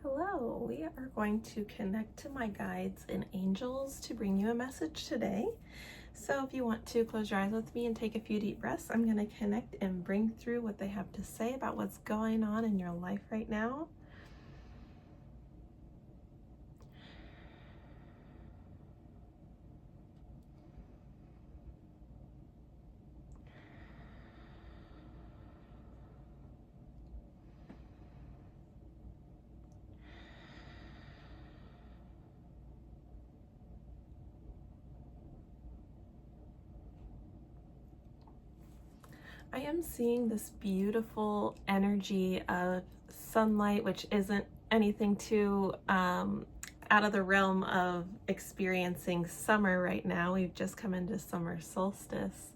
Hello, we are going to connect to my guides and angels to bring you a message today. So if you want to close your eyes with me and take a few deep breaths, I'm going to connect and bring through what they have to say about what's going on in your life right now. I am seeing this beautiful energy of sunlight, which isn't anything too out of the realm of experiencing summer right now. We've just come into summer solstice.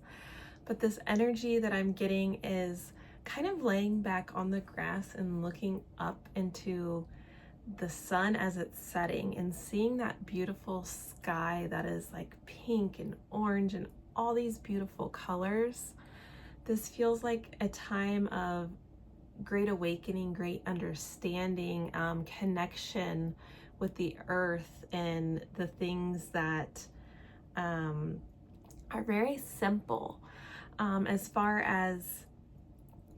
But this energy that I'm getting is kind of laying back on the grass and looking up into the sun as it's setting and seeing that beautiful sky that is like pink and orange and all these beautiful colors. This feels like a time of great awakening, great understanding, connection with the earth and the things that are very simple as far as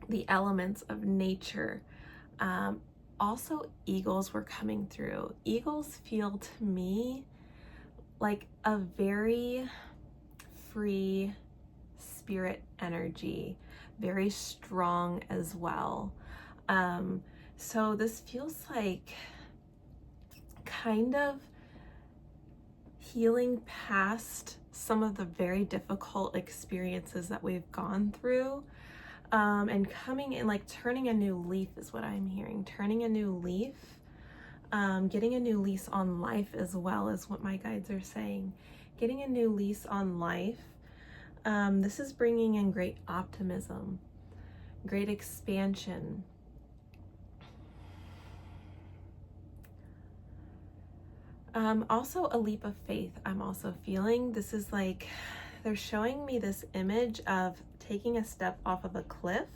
the elements of nature. Also, eagles were coming through. Eagles feel to me like a very free spirit energy, very strong as well. So this feels like kind of healing past some of the very difficult experiences that we've gone through, and coming in, like turning a new leaf is what I'm hearing. Turning a new leaf, getting a new lease on life as well is what my guides are saying. Getting a new lease on life. This is bringing in great optimism, great expansion. Also a leap of faith I'm also feeling. This is like, they're showing me this image of taking a step off of a cliff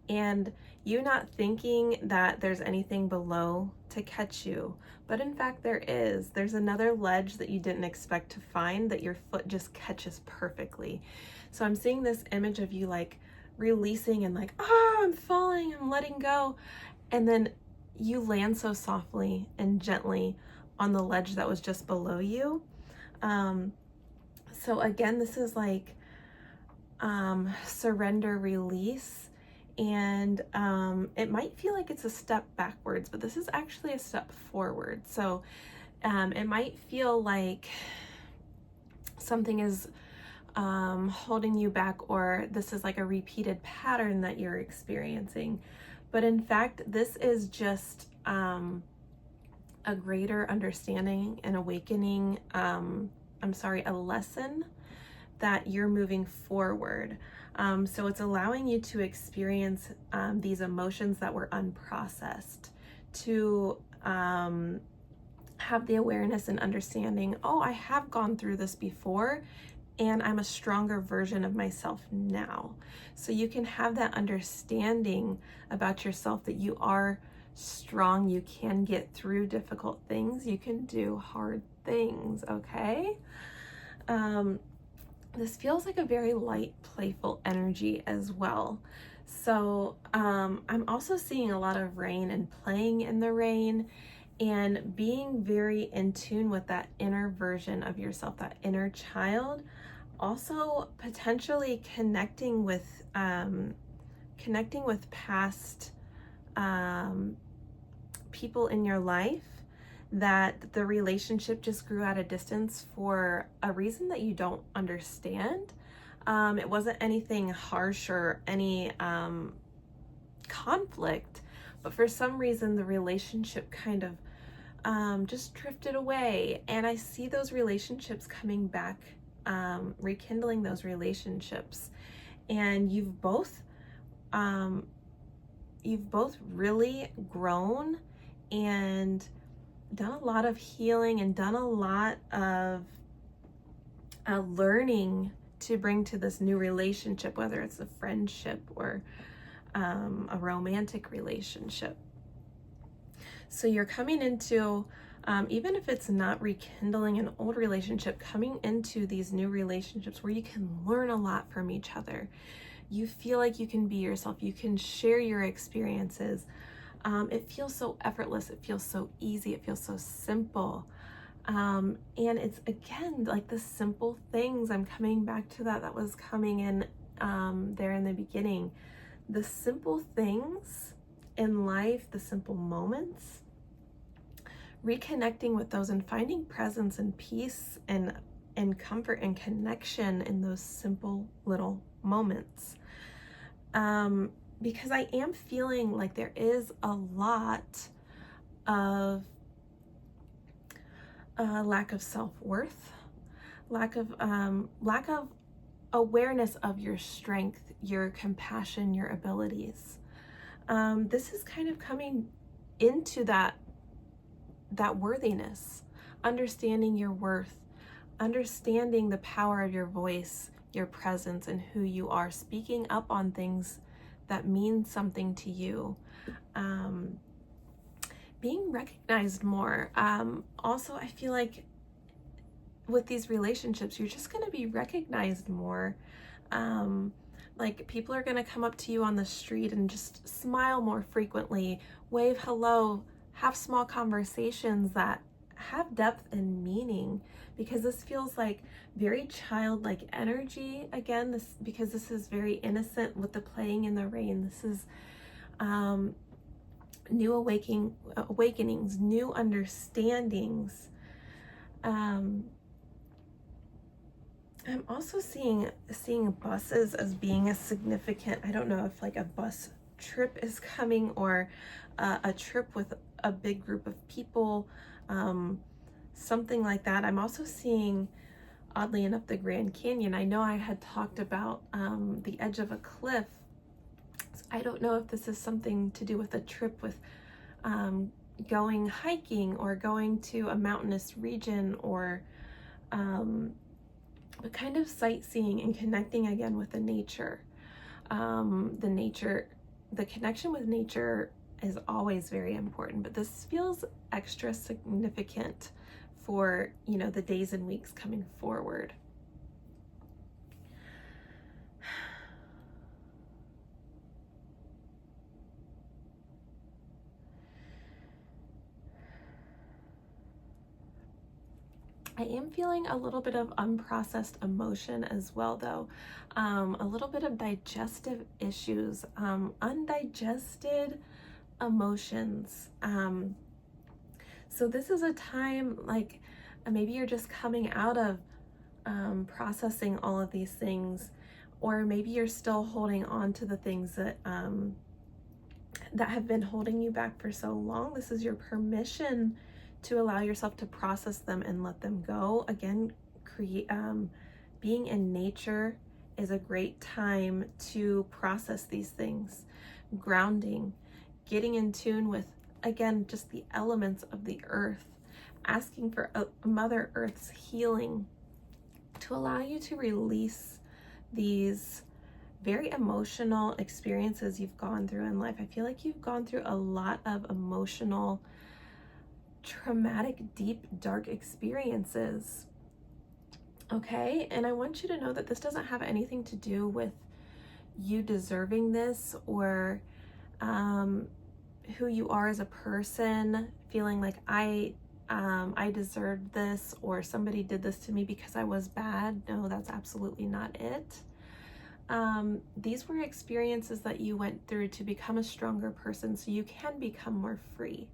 and you not thinking that there's anything below to catch you. But in fact, there is. There's another ledge that you didn't expect to find that your foot just catches perfectly. So I'm seeing this image of you like releasing and like, oh, I'm falling, I'm letting go. And then you land so softly and gently on the ledge that was just below you. So again, this is like surrender, release. And it might feel like it's a step backwards, but this is actually a step forward. So it might feel like something is holding you back, or this is like a repeated pattern that you're experiencing. But in fact, this is just a greater understanding and awakening, a lesson that you're moving forward. So it's allowing you to experience these emotions that were unprocessed, to have the awareness and understanding, oh, I have gone through this before and I'm a stronger version of myself now. So you can have that understanding about yourself that you are strong, you can get through difficult things, you can do hard things, okay? This feels like a very light, playful energy as well. So I'm also seeing a lot of rain and playing in the rain and being very in tune with that inner version of yourself, that inner child. Also potentially connecting with past people in your life that the relationship just grew at a distance for a reason that you don't understand. It wasn't anything harsh or any conflict, but for some reason the relationship kind of just drifted away. And I see those relationships coming back, rekindling those relationships. And you've both really grown and done a lot of healing and done a lot of learning to bring to this new relationship, whether it's a friendship or a romantic relationship. So you're coming into, even if it's not rekindling an old relationship, coming into these new relationships where you can learn a lot from each other. You feel like you can be yourself. You can share your experiences. It feels so effortless. It feels so easy. It feels so simple. And it's, again, like the simple things. I'm coming back to that was coming in there in the beginning. The simple things in life, the simple moments, reconnecting with those and finding presence and peace and comfort and connection in those simple little moments. Because I am feeling like there is a lot of lack of self-worth, lack of awareness of your strength, your compassion, your abilities. This is kind of coming into that worthiness, understanding your worth, understanding the power of your voice, your presence, and who you are, speaking up on things that mean something to you, being recognized more. Also, I feel like with these relationships, you're just going to be recognized more. Like people are going to come up to you on the street and just smile more frequently, wave hello, have small conversations that have depth and meaning, because this feels like very childlike energy again, because this is very innocent with the playing in the rain. This is new awakenings, new understandings. I'm also seeing buses as being a significant, I don't know if like a bus trip is coming, or a trip with a big group of people, something like that. I'm also seeing, oddly enough, the Grand Canyon. I know I had talked about the edge of a cliff. So I don't know if this is something to do with a trip with going hiking or going to a mountainous region, or but kind of sightseeing and connecting again with the nature. The connection with nature is always very important, but this feels extra significant for, the days and weeks coming forward. I am feeling a little bit of unprocessed emotion as well, though. A little bit of digestive issues, undigested emotions. So this is a time, like maybe you're just coming out of processing all of these things, or maybe you're still holding on to the things that that have been holding you back for so long. This is your permission to allow yourself to process them and let them go. Again, being in nature is a great time to process these things. Grounding, getting in tune with, again, just the elements of the earth, asking for Mother Earth's healing to allow you to release these very emotional experiences you've gone through in life. I feel like you've gone through a lot of emotional, traumatic, deep, dark experiences. Okay, and I want you to know that this doesn't have anything to do with you deserving this, or who you are as a person, feeling like I deserved this, or somebody did this to me because I was bad. No, that's absolutely not it. These were experiences that you went through to become a stronger person, so you can become more free.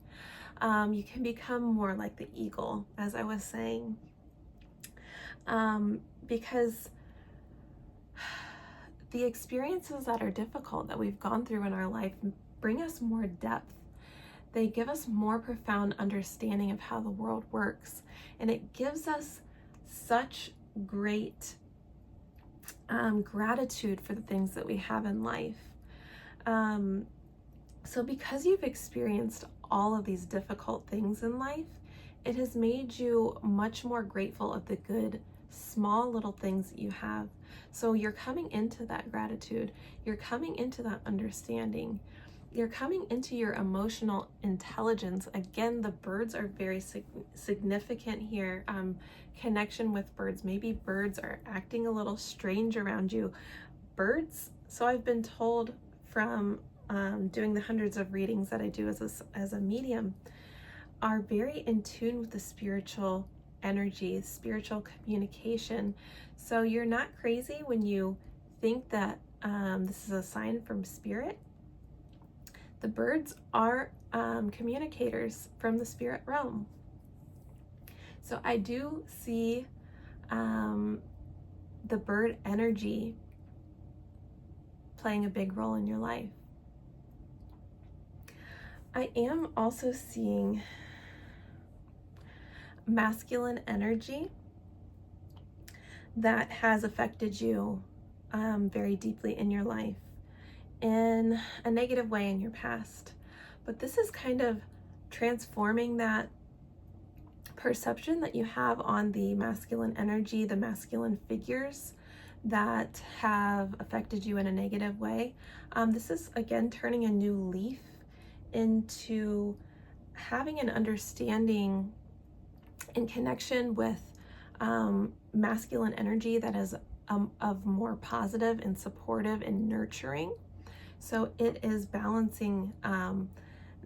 You can become more like the eagle, as I was saying, because the experiences that are difficult that we've gone through in our life bring us more depth. They give us more profound understanding of how the world works, and it gives us such great gratitude for the things that we have in life. So because you've experienced all of these difficult things in life, it has made you much more grateful of the good, small little things that you have. So you're coming into that gratitude, you're coming into that understanding, you're coming into your emotional intelligence. Again, the birds are very significant here. Connection with birds. Maybe birds are acting a little strange around you. Birds, so I've been told from doing the hundreds of readings that I do as a medium, are very in tune with the spiritual energy, spiritual communication. So you're not crazy when you think that this is a sign from spirit. The birds are communicators from the spirit realm. So I do see the bird energy playing a big role in your life. I am also seeing masculine energy that has affected you very deeply in your life in a negative way in your past. But this is kind of transforming that perception that you have on the masculine energy, the masculine figures that have affected you in a negative way. This is, again, turning a new leaf into having an understanding in connection with masculine energy that is of more positive and supportive and nurturing. So it is balancing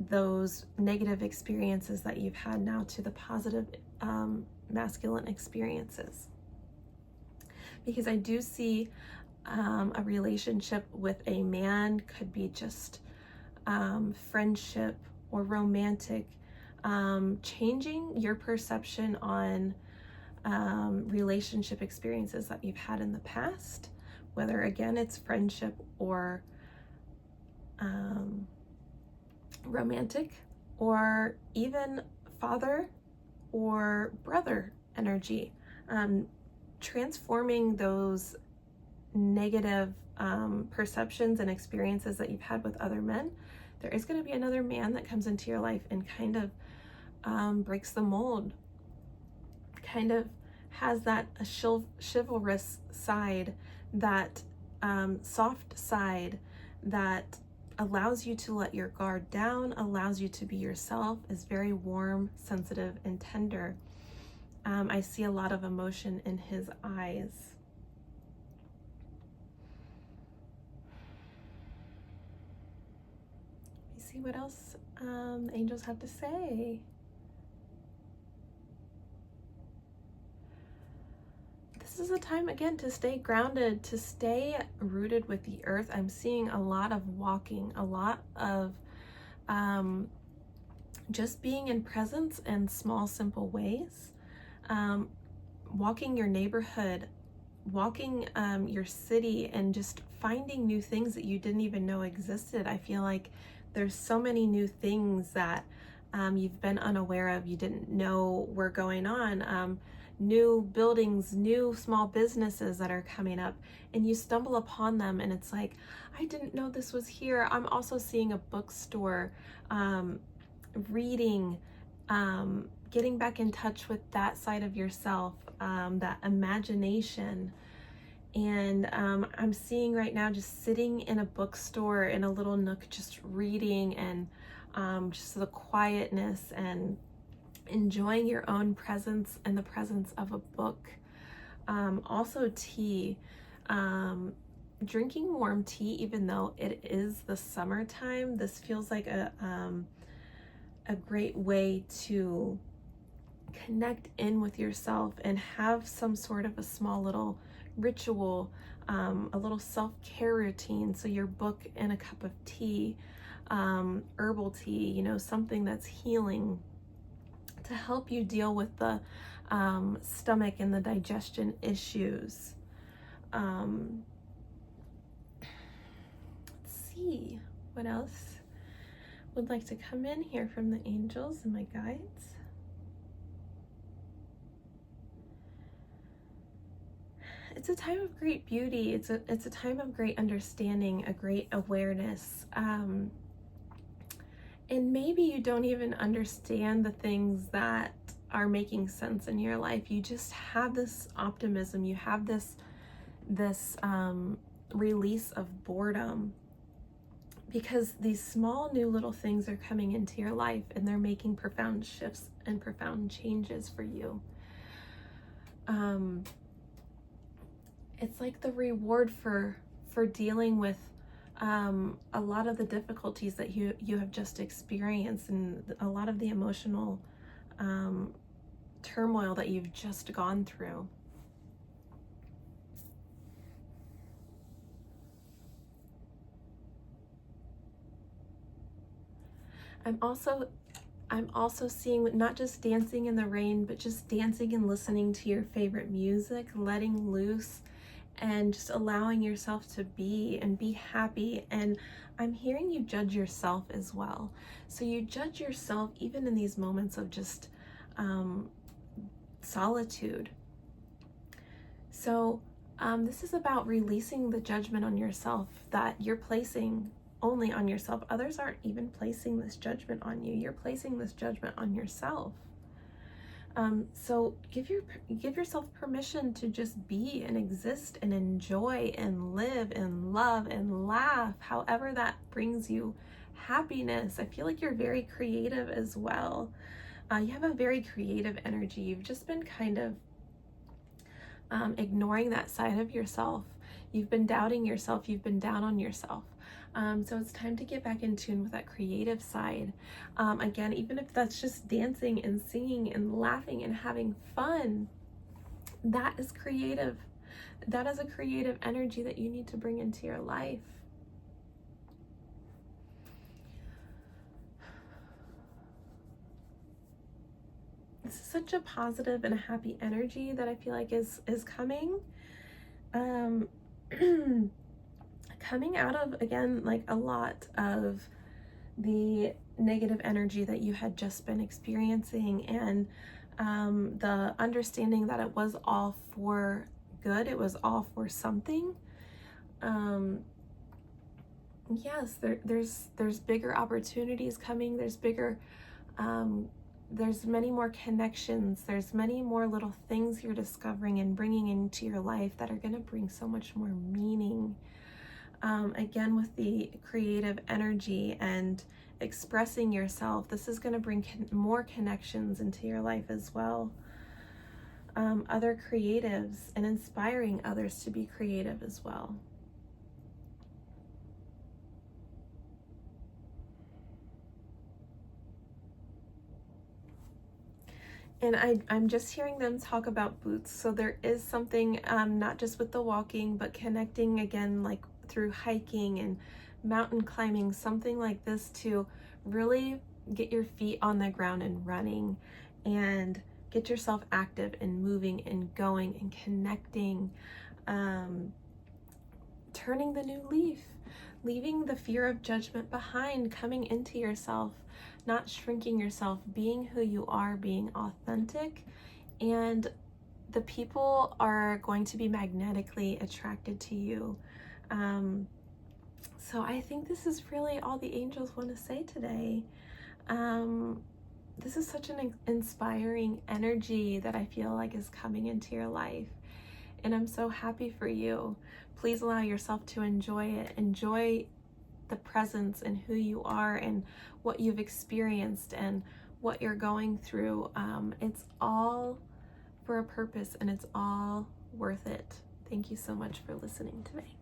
those negative experiences that you've had now to the positive masculine experiences. Because I do see a relationship with a man, could be just friendship or romantic, changing your perception on relationship experiences that you've had in the past, whether again it's friendship or romantic, or even father or brother energy, transforming those negative perceptions and experiences that you've had with other men. There is going to be another man that comes into your life and kind of breaks the mold, kind of has that chivalrous side, that soft side that allows you to let your guard down, allows you to be yourself, is very warm, sensitive, and tender. I see a lot of emotion in his eyes. Let me see what else the angels have to say. This is a time, again, to stay grounded, to stay rooted with the earth. I'm seeing a lot of walking, a lot of just being in presence in small, simple ways. Walking your neighborhood, walking your city, and just finding new things that you didn't even know existed. I feel like there's so many new things that you've been unaware of, you didn't know were going on. New buildings, new small businesses that are coming up, and you stumble upon them and it's like, I didn't know this was here. I'm also seeing a bookstore, reading, getting back in touch with that side of yourself, that imagination. And I'm seeing right now just sitting in a bookstore in a little nook, just reading, and just the quietness and enjoying your own presence and the presence of a book. Also tea, drinking warm tea, even though it is the summertime. This feels like a great way to connect in with yourself and have some sort of a small little ritual, a little self-care routine. So your book and a cup of tea, herbal tea, something that's healing, to help you deal with the stomach and the digestion issues. Let's see what else would like to come in here from the angels and my guides. It's a time of great beauty. It's a time of great understanding, a great awareness. And maybe you don't even understand the things that are making sense in your life. You just have this optimism. You have this release of boredom. because these small new little things are coming into your life and they're making profound shifts and profound changes for you. It's like the reward for dealing with a lot of the difficulties that you have just experienced, and a lot of the emotional turmoil that you've just gone through. I'm also seeing not just dancing in the rain, but just dancing and listening to your favorite music, letting loose and just allowing yourself to be and be happy. And I'm hearing you judge yourself as well. So you judge yourself even in these moments of just solitude. So this is about releasing the judgment on yourself that you're placing only on yourself. Others aren't even placing this judgment on you. You're placing this judgment on yourself. So give yourself permission to just be and exist and enjoy and live and love and laugh, however that brings you happiness. I feel like you're very creative as well. You have a very creative energy. You've just been kind of ignoring that side of yourself. You've been doubting yourself. You've been down on yourself. So it's time to get back in tune with that creative side. Again, even if that's just dancing and singing and laughing and having fun, that is creative. That is a creative energy that you need to bring into your life. This is such a positive and a happy energy that I feel like is coming. Coming out of, again, like a lot of the negative energy that you had just been experiencing, and the understanding that it was all for good, it was all for something. Yes, there's bigger opportunities coming. There's bigger, there's many more connections. There's many more little things you're discovering and bringing into your life that are going to bring so much more meaning. Again, with the creative energy and expressing yourself, this is going to bring more connections into your life as well. Other creatives, and inspiring others to be creative as well. And I'm just hearing them talk about boots. So there is something, not just with the walking, but connecting again, like through hiking and mountain climbing, something like this to really get your feet on the ground and running and get yourself active and moving and going and connecting, turning the new leaf, leaving the fear of judgment behind, coming into yourself, not shrinking yourself, being who you are, being authentic, and the people are going to be magnetically attracted to you. So I think this is really all the angels want to say today. This is such an inspiring energy that I feel like is coming into your life, and I'm so happy for you. Please allow yourself to enjoy it. Enjoy the presence and who you are and what you've experienced and what you're going through. It's all for a purpose, and it's all worth it. Thank you so much for listening today.